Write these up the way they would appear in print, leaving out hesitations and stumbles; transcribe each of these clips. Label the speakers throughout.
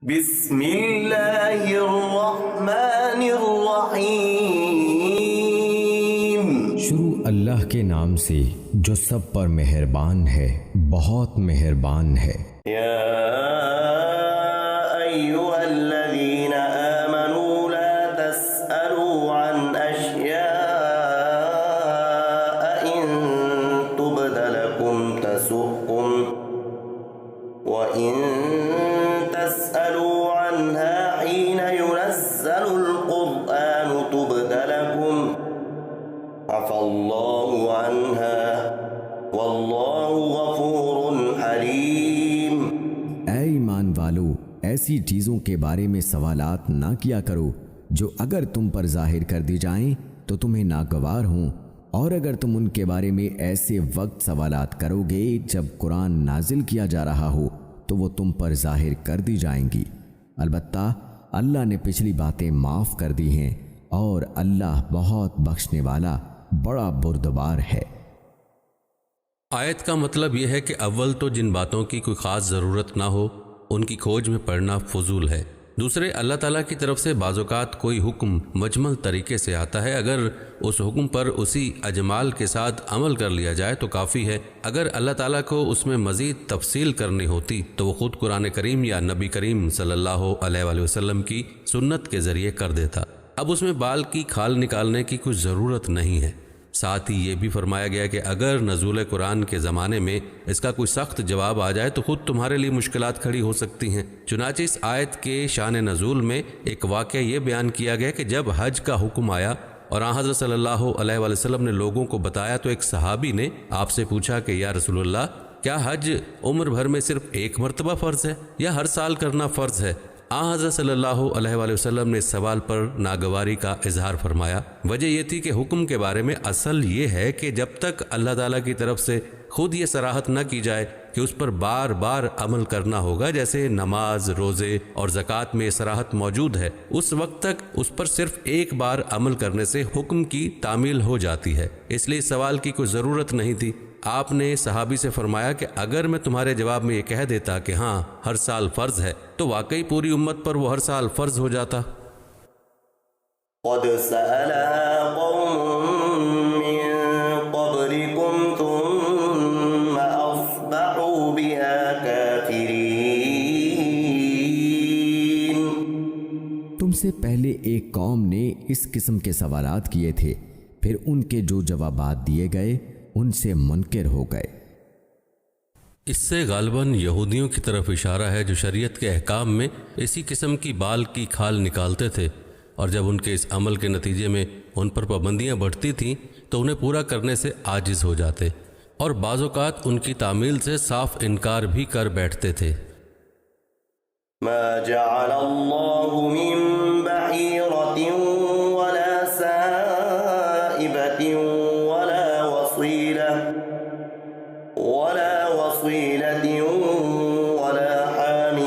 Speaker 1: بسم اللہ الرحمن الرحیم۔
Speaker 2: شروع اللہ کے نام سے جو سب پر مہربان ہے، بہت مہربان ہے۔
Speaker 1: یا ایھا الذین آمنوا لا تسألوا عن اشیاء ان تبد لکم تسؤکم وَإِن تَسْأَلُوا عَنْهَا حِينَ يُنَزَّلُ الْقُرْآنُ تُبْدَ لَكُمْ عَفَا اللَّهُ عَنْهَا وَاللَّهُ غَفُورٌ حَلِيمٌ۔
Speaker 2: اے ایمان والو، ایسی چیزوں کے بارے میں سوالات نہ کیا کرو جو اگر تم پر ظاہر کر دی جائیں تو تمہیں ناگوار ہوں، اور اگر تم ان کے بارے میں ایسے وقت سوالات کرو گے جب قرآن نازل کیا جا رہا ہو تو وہ تم پر ظاہر کر دی جائیں گی۔ البتہ اللہ نے پچھلی باتیں معاف کر دی ہیں، اور اللہ بہت بخشنے والا بڑا بردبار ہے۔
Speaker 3: آیت کا مطلب یہ ہے کہ اول تو جن باتوں کی کوئی خاص ضرورت نہ ہو ان کی کھوج میں پڑنا فضول ہے۔ دوسرے، اللہ تعالیٰ کی طرف سے بعض اوقات کوئی حکم مجمل طریقے سے آتا ہے، اگر اس حکم پر اسی اجمال کے ساتھ عمل کر لیا جائے تو کافی ہے۔ اگر اللہ تعالیٰ کو اس میں مزید تفصیل کرنی ہوتی تو وہ خود قرآن کریم یا نبی کریم صلی اللہ علیہ وآلہ وسلم کی سنت کے ذریعے کر دیتا۔ اب اس میں بال کی کھال نکالنے کی کوئی ضرورت نہیں ہے۔ ساتھ ہی یہ بھی فرمایا گیا کہ اگر نزول قرآن کے زمانے میں اس کا کوئی سخت جواب آ جائے تو خود تمہارے لیے مشکلات کھڑی ہو سکتی ہیں۔ چنانچہ اس آیت کے شان نزول میں ایک واقعہ یہ بیان کیا گیا کہ جب حج کا حکم آیا اور آن حضرت صلی اللہ علیہ وآلہ وسلم نے لوگوں کو بتایا تو ایک صحابی نے آپ سے پوچھا کہ یا رسول اللہ، کیا حج عمر بھر میں صرف ایک مرتبہ فرض ہے یا ہر سال کرنا فرض ہے؟ آن حضرت صلی اللہ علیہ وآلہ وسلم نے اس سوال پر ناگواری کا اظہار فرمایا۔ وجہ یہ تھی کہ حکم کے بارے میں اصل یہ ہے کہ جب تک اللہ تعالیٰ کی طرف سے خود یہ صراحت نہ کی جائے کہ اس پر بار بار عمل کرنا ہوگا، جیسے نماز، روزے اور زکوٰۃ میں یہ صراحت موجود ہے، اس وقت تک اس پر صرف ایک بار عمل کرنے سے حکم کی تعمیل ہو جاتی ہے۔ اس لیے سوال کی کوئی ضرورت نہیں تھی۔ آپ نے صحابی سے فرمایا کہ اگر میں تمہارے جواب میں یہ کہہ دیتا کہ ہاں ہر سال فرض ہے تو واقعی پوری امت پر وہ ہر سال فرض ہو جاتا۔
Speaker 1: قد سألها قوم من قبلكم ثم أصبحوا بها كافرين۔
Speaker 2: تم سے پہلے ایک قوم نے اس قسم کے سوالات کیے تھے، پھر ان کے جو جوابات دیے گئے ان سے منکر ہو گئے۔
Speaker 3: اس سے غالباً یہودیوں کی طرف اشارہ ہے جو شریعت کے احکام میں اسی قسم کی بال کی کھال نکالتے تھے، اور جب ان کے اس عمل کے نتیجے میں ان پر پابندیاں بڑھتی تھیں تو انہیں پورا کرنے سے عاجز ہو جاتے، اور بعض اوقات ان کی تعمیل سے صاف انکار بھی کر بیٹھتے تھے۔
Speaker 1: ما جعل اللہ من بحیرة ولا سائبة ولا وصيلة ولا حام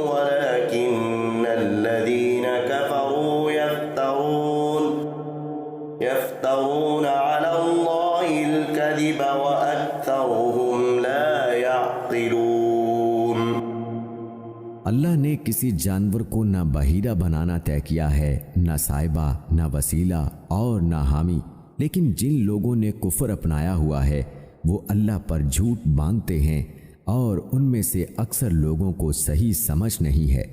Speaker 1: ولكن الذين كفروا يفترون على الله الكذب وأكثرهم لا يعقلون۔
Speaker 2: اللہ نے کسی جانور کو نہ بحیرہ بنانا طے کیا ہے، نہ سائبہ، نہ وسیلہ اور نہ حامی، لیکن جن لوگوں نے کفر اپنایا ہوا ہے وہ اللہ پر جھوٹ باندھتے ہیں، اور ان میں سے اکثر لوگوں کو صحیح سمجھ نہیں ہے۔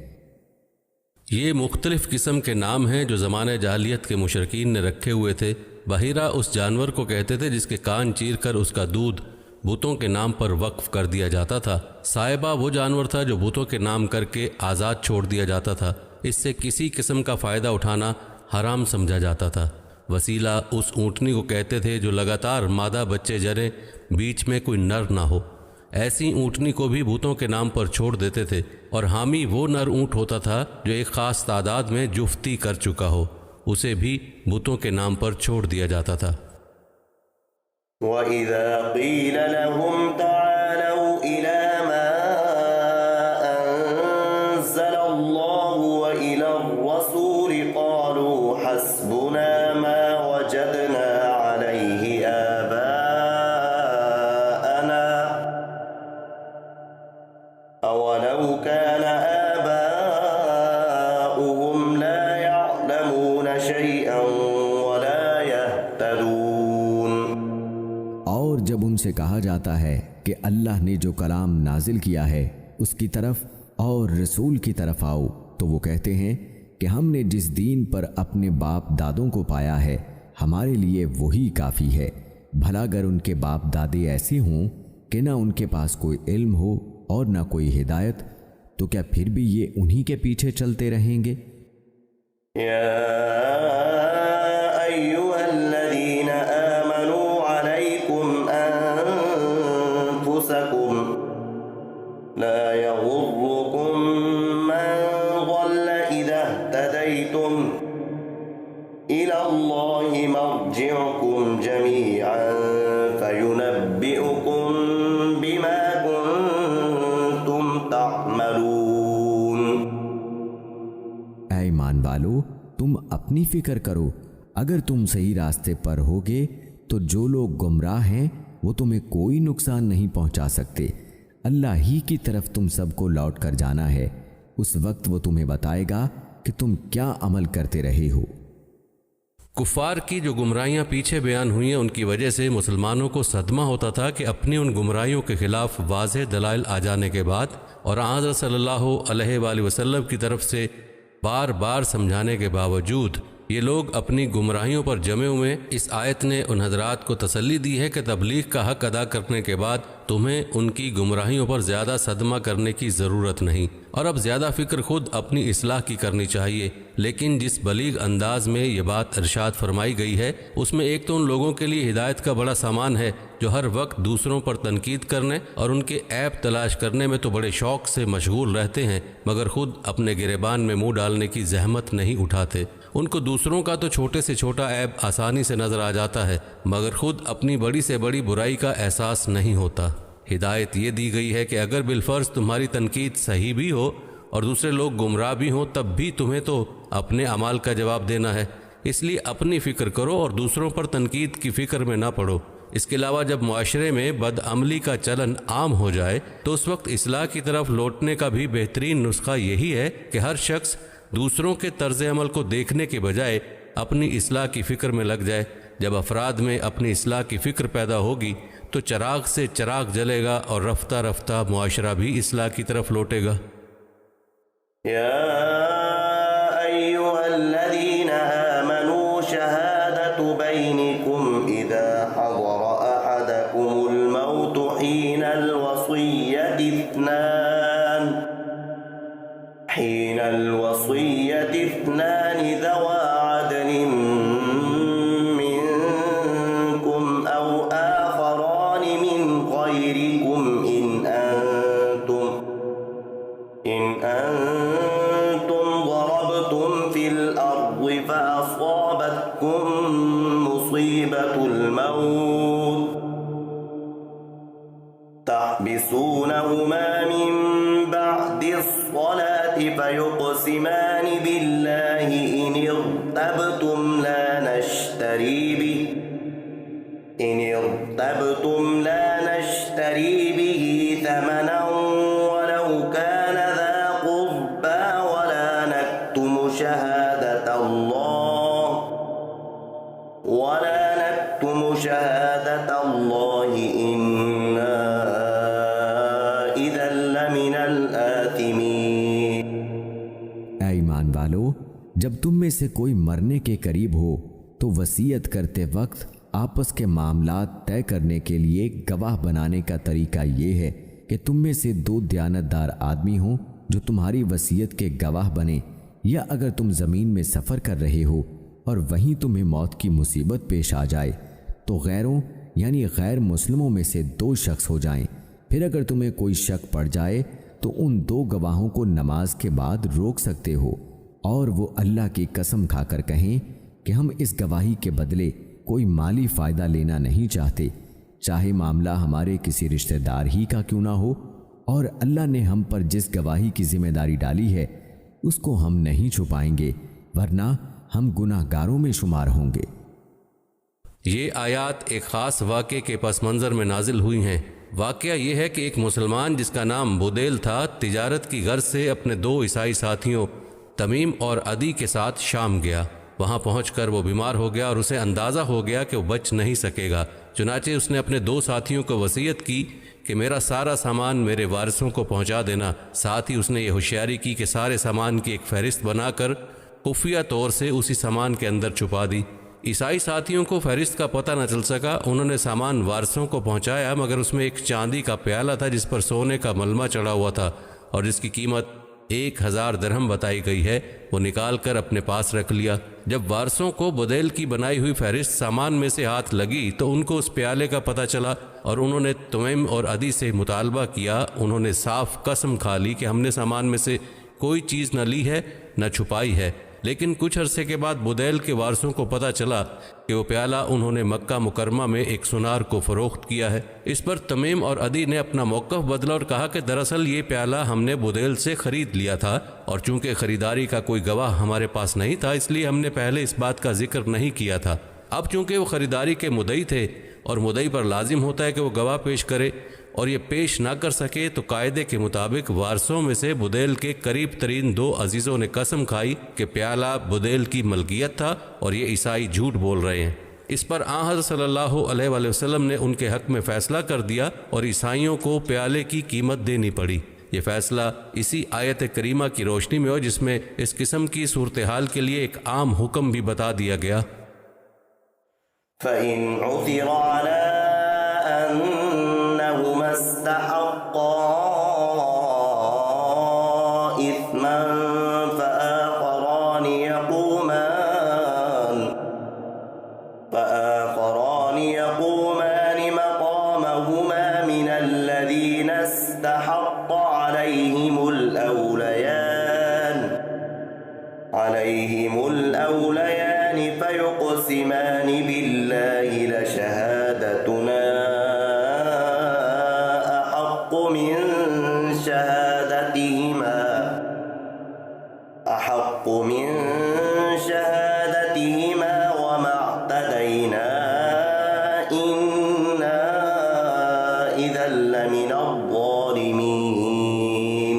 Speaker 3: یہ مختلف قسم کے نام ہیں جو زمانہ جاہلیت کے مشرکین نے رکھے ہوئے تھے۔ بحیرہ اس جانور کو کہتے تھے جس کے کان چیر کر اس کا دودھ بتوں کے نام پر وقف کر دیا جاتا تھا۔ سائبہ وہ جانور تھا جو بتوں کے نام کر کے آزاد چھوڑ دیا جاتا تھا، اس سے کسی قسم کا فائدہ اٹھانا حرام سمجھا جاتا تھا۔ وسیلہ اس اونٹنی کو کہتے تھے جو لگاتار مادہ بچے جرے، بیچ میں کوئی نر نہ ہو، ایسی اونٹنی کو بھی بتوں کے نام پر چھوڑ دیتے تھے۔ اور حامی وہ نر اونٹ ہوتا تھا جو ایک خاص تعداد میں جفتی کر چکا ہو، اسے بھی بتوں کے نام پر چھوڑ دیا جاتا تھا۔
Speaker 1: وَإِذَا قِيلَ لَهُمْ تَعَالَوْا إِلَى مَا أَنزَلَ اللَّهُ وَإِلَى الرَّسُولِ قَالُوا حَسْبُنَا مَا وَجَدْنَا عَلَيْهِ آبَاءَنَا أَوَلَوْ كَانَ آبَاؤُهُمْ
Speaker 2: جب ان سے کہا جاتا ہے کہ اللہ نے جو کلام نازل کیا ہے اس کی طرف اور رسول کی طرف آؤ، تو وہ کہتے ہیں کہ ہم نے جس دین پر اپنے باپ دادوں کو پایا ہے ہمارے لیے وہی کافی ہے۔ بھلا اگر ان کے باپ دادے ایسے ہوں کہ نہ ان کے پاس کوئی علم ہو اور نہ کوئی ہدایت، تو کیا پھر بھی یہ انہی کے پیچھے چلتے رہیں گے؟
Speaker 1: لا يغركم من ضل إذا اهتديتم إلى الله مرجعكم جميعا فينبئكم بما كنتم تعملون۔
Speaker 2: اے ایمان والو، تم اپنی فکر کرو، اگر تم صحیح راستے پر ہوگے تو جو لوگ گمراہ ہیں وہ تمہیں کوئی نقصان نہیں پہنچا سکتے۔ اللہ ہی کی طرف تم سب کو لوٹ کر جانا ہے، اس وقت وہ تمہیں بتائے گا کہ تم کیا عمل کرتے رہے ہو۔
Speaker 3: کفار کی جو گمراہیاں پیچھے بیان ہوئی ہیں ان کی وجہ سے مسلمانوں کو صدمہ ہوتا تھا کہ اپنی ان گمراہیوں کے خلاف واضح دلائل آ جانے کے بعد اور حضرت صلی اللہ علیہ وآلہ وسلم کی طرف سے بار بار سمجھانے کے باوجود یہ لوگ اپنی گمراہیوں پر جمے ہوئے۔ اس آیت نے ان حضرات کو تسلی دی ہے کہ تبلیغ کا حق ادا کرنے کے بعد تمہیں ان کی گمراہیوں پر زیادہ صدمہ کرنے کی ضرورت نہیں، اور اب زیادہ فکر خود اپنی اصلاح کی کرنی چاہیے۔ لیکن جس بلیغ انداز میں یہ بات ارشاد فرمائی گئی ہے اس میں ایک تو ان لوگوں کے لیے ہدایت کا بڑا سامان ہے جو ہر وقت دوسروں پر تنقید کرنے اور ان کے عیب تلاش کرنے میں تو بڑے شوق سے مشغول رہتے ہیں، مگر خود اپنے گریبان میں منہ ڈالنے کی زحمت نہیں اٹھاتے۔ ان کو دوسروں کا تو چھوٹے سے چھوٹا عیب آسانی سے نظر آ جاتا ہے، مگر خود اپنی بڑی سے بڑی برائی کا احساس نہیں ہوتا۔ ہدایت یہ دی گئی ہے کہ اگر بالفرض تمہاری تنقید صحیح بھی ہو اور دوسرے لوگ گمراہ بھی ہوں تب بھی تمہیں تو اپنے اعمال کا جواب دینا ہے، اس لیے اپنی فکر کرو اور دوسروں پر تنقید کی فکر میں نہ پڑو۔ اس کے علاوہ جب معاشرے میں بدعملی کا چلن عام ہو جائے تو اس وقت اصلاح کی طرف لوٹنے کا بھی بہترین نسخہ یہی ہے کہ ہر شخص دوسروں کے طرز عمل کو دیکھنے کے بجائے اپنی اصلاح کی فکر میں لگ جائے۔ جب افراد میں اپنی اصلاح کی فکر پیدا ہوگی تو چراغ سے چراغ جلے گا اور رفتہ رفتہ معاشرہ بھی اصلاح کی طرف لوٹے گا۔
Speaker 1: یا ایھا الذین آمنوا شہادۃ بینکم اذا حضر احدکم الموت حین الوصیۃ اثنان ذوا عدل منکم او آخران من غیرکم ان انتم ضربتم فی الارض فاصابتکم مصیبۃ الموت تحبسونہما من بعد الصلاة فيقسمان بالله إن ارتبتم لا نشتري به ثمنا ولو كان ذا قربى ولا نكتم شهادة الله إنا إذا لمن الآثمين۔
Speaker 2: اے ایمان والو، جب تم میں سے کوئی مرنے کے قریب ہو تو وصیت کرتے وقت آپس کے معاملات طے کرنے کے لیے گواہ بنانے کا طریقہ یہ ہے کہ تم میں سے دو دیانتدار آدمی ہوں جو تمہاری وصیت کے گواہ بنے، یا اگر تم زمین میں سفر کر رہے ہو اور وہیں تمہیں موت کی مصیبت پیش آ جائے تو غیروں یعنی غیر مسلموں میں سے دو شخص ہو جائیں۔ پھر اگر تمہیں کوئی شک پڑ جائے تو ان دو گواہوں کو نماز کے بعد روک سکتے ہو، اور وہ اللہ کی قسم کھا کر کہیں کہ ہم اس گواہی کے بدلے کوئی مالی فائدہ لینا نہیں چاہتے، چاہے معاملہ ہمارے کسی رشتہ دار ہی کا کیوں نہ ہو، اور اللہ نے ہم پر جس گواہی کی ذمہ داری ڈالی ہے اس کو ہم نہیں چھپائیں گے، ورنہ ہم گناہ گاروں میں شمار ہوں گے۔
Speaker 3: یہ آیات ایک خاص واقعے کے پس منظر میں نازل ہوئی ہیں۔ واقعہ یہ ہے کہ ایک مسلمان جس کا نام بدیل تھا تجارت کی غرض سے اپنے دو عیسائی ساتھیوں تمیم اور عدی کے ساتھ شام گیا۔ وہاں پہنچ کر وہ بیمار ہو گیا اور اسے اندازہ ہو گیا کہ وہ بچ نہیں سکے گا، چنانچہ اس نے اپنے 2 ساتھیوں کو وصیت کی کہ میرا سارا سامان میرے وارثوں کو پہنچا دینا۔ ساتھ ہی اس نے یہ ہوشیاری کی کہ سارے سامان کی ایک فہرست بنا کر خفیہ طور سے اسی سامان کے اندر چھپا دی۔ عیسائی ساتھیوں کو فہرست کا پتہ نہ چل سکا۔ انہوں نے سامان وارثوں کو پہنچایا، مگر اس میں ایک چاندی کا پیالہ تھا جس پر سونے کا ملمہ چڑھا ہوا تھا اور جس کی قیمت 1000 درہم بتائی گئی ہے۔ وہ نکال کر اپنے پاس رکھ لیا۔ جب وارثوں کو بدیل کی بنائی ہوئی فہرست سامان میں سے ہاتھ لگی تو ان کو اس پیالے کا پتہ چلا اور انہوں نے تمیم اور عدی سے مطالبہ کیا۔ انہوں نے صاف قسم کھا لی کہ ہم نے سامان میں سے کوئی چیز نہ لی ہے نہ چھپائی ہے۔ لیکن کچھ عرصے کے بعد بدیل کے وارثوں کو پتہ چلا کہ وہ پیالہ انہوں نے مکہ مکرمہ میں ایک سنار کو فروخت کیا ہے۔ اس پر تمیم اور عدی نے اپنا موقف بدلا اور کہا کہ دراصل یہ پیالہ ہم نے بدیل سے خرید لیا تھا، اور چونکہ خریداری کا کوئی گواہ ہمارے پاس نہیں تھا اس لیے ہم نے پہلے اس بات کا ذکر نہیں کیا تھا۔ اب چونکہ وہ خریداری کے مدعی تھے اور مدعی پر لازم ہوتا ہے کہ وہ گواہ پیش کرے، اور یہ پیش نہ کر سکے تو قاعدے کے مطابق وارثوں میں سے بدیل کے قریب ترین 2 عزیزوں نے قسم کھائی کہ پیالہ بدیل کی ملکیت تھا اور یہ عیسائی جھوٹ بول رہے ہیں۔ اس پر آن حضرت صلی اللہ علیہ وآلہ وسلم نے ان کے حق میں فیصلہ کر دیا اور عیسائیوں کو پیالے کی قیمت دینی پڑی۔ یہ فیصلہ اسی آیت کریمہ کی روشنی میں ہو جس میں اس قسم کی صورتحال کے لیے ایک عام حکم بھی بتا دیا گیا۔
Speaker 1: فَإِنْ عُثِرَ عَلَىٰ أَنَّهُمَا اسْتَحَقَّا إِثْمًا فآخران يقومان مقامهما من الذين استحق عليهم الأوليان فيقسمان بالله لشهادتنا أحق من شهادتهما وما اعتدينا إنا إذا لمن الظالمين۔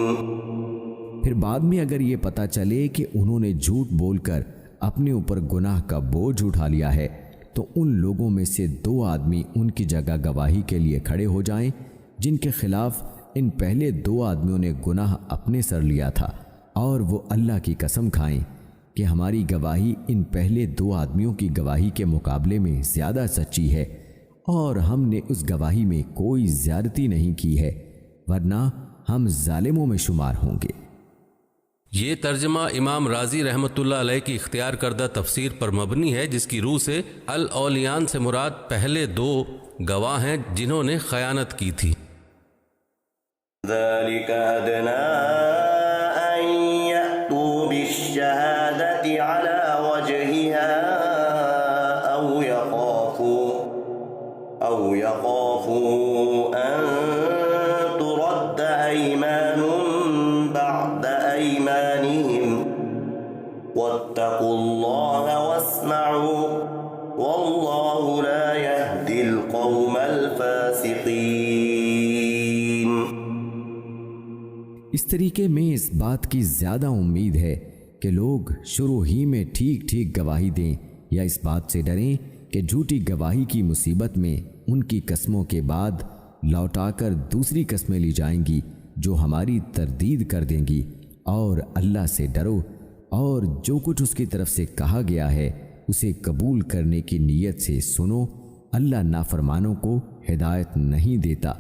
Speaker 2: پھر بعد میں اگر یہ پتہ چلے کہ انہوں نے جھوٹ بول کر اپنے اوپر گناہ کا بوجھ اٹھا لیا ہے تو ان لوگوں میں سے 2 آدمی ان کی جگہ گواہی کے لیے کھڑے ہو جائیں جن کے خلاف ان پہلے 2 آدمیوں نے گناہ اپنے سر لیا تھا، اور وہ اللہ کی قسم کھائیں کہ ہماری گواہی ان پہلے 2 آدمیوں کی گواہی کے مقابلے میں زیادہ سچی ہے، اور ہم نے اس گواہی میں کوئی زیادتی نہیں کی ہے، ورنہ ہم ظالموں میں شمار ہوں گے۔
Speaker 3: یہ ترجمہ امام رازی رحمۃ اللہ علیہ کی اختیار کردہ تفسیر پر مبنی ہے، جس کی روح سے الاولیان سے مراد پہلے 2 گواہ ہیں جنہوں نے خیانت کی تھی۔
Speaker 1: ذلك أدنى أن يأتوا بالشهادة على وجهها أو يخافوا أن ترد أيمان بعد أيمانهم واتقوا الله واسمعوا والله لا يهدي القوم الفاسقين۔
Speaker 2: اس طریقے میں اس بات کی زیادہ امید ہے کہ لوگ شروع ہی میں ٹھیک ٹھیک گواہی دیں، یا اس بات سے ڈریں کہ جھوٹی گواہی کی مصیبت میں ان کی قسموں کے بعد لوٹا کر دوسری قسمیں لی جائیں گی جو ہماری تردید کر دیں گی، اور اللہ سے ڈرو اور جو کچھ اس کی طرف سے کہا گیا ہے اسے قبول کرنے کی نیت سے سنو۔ اللہ نافرمانوں کو ہدایت نہیں دیتا۔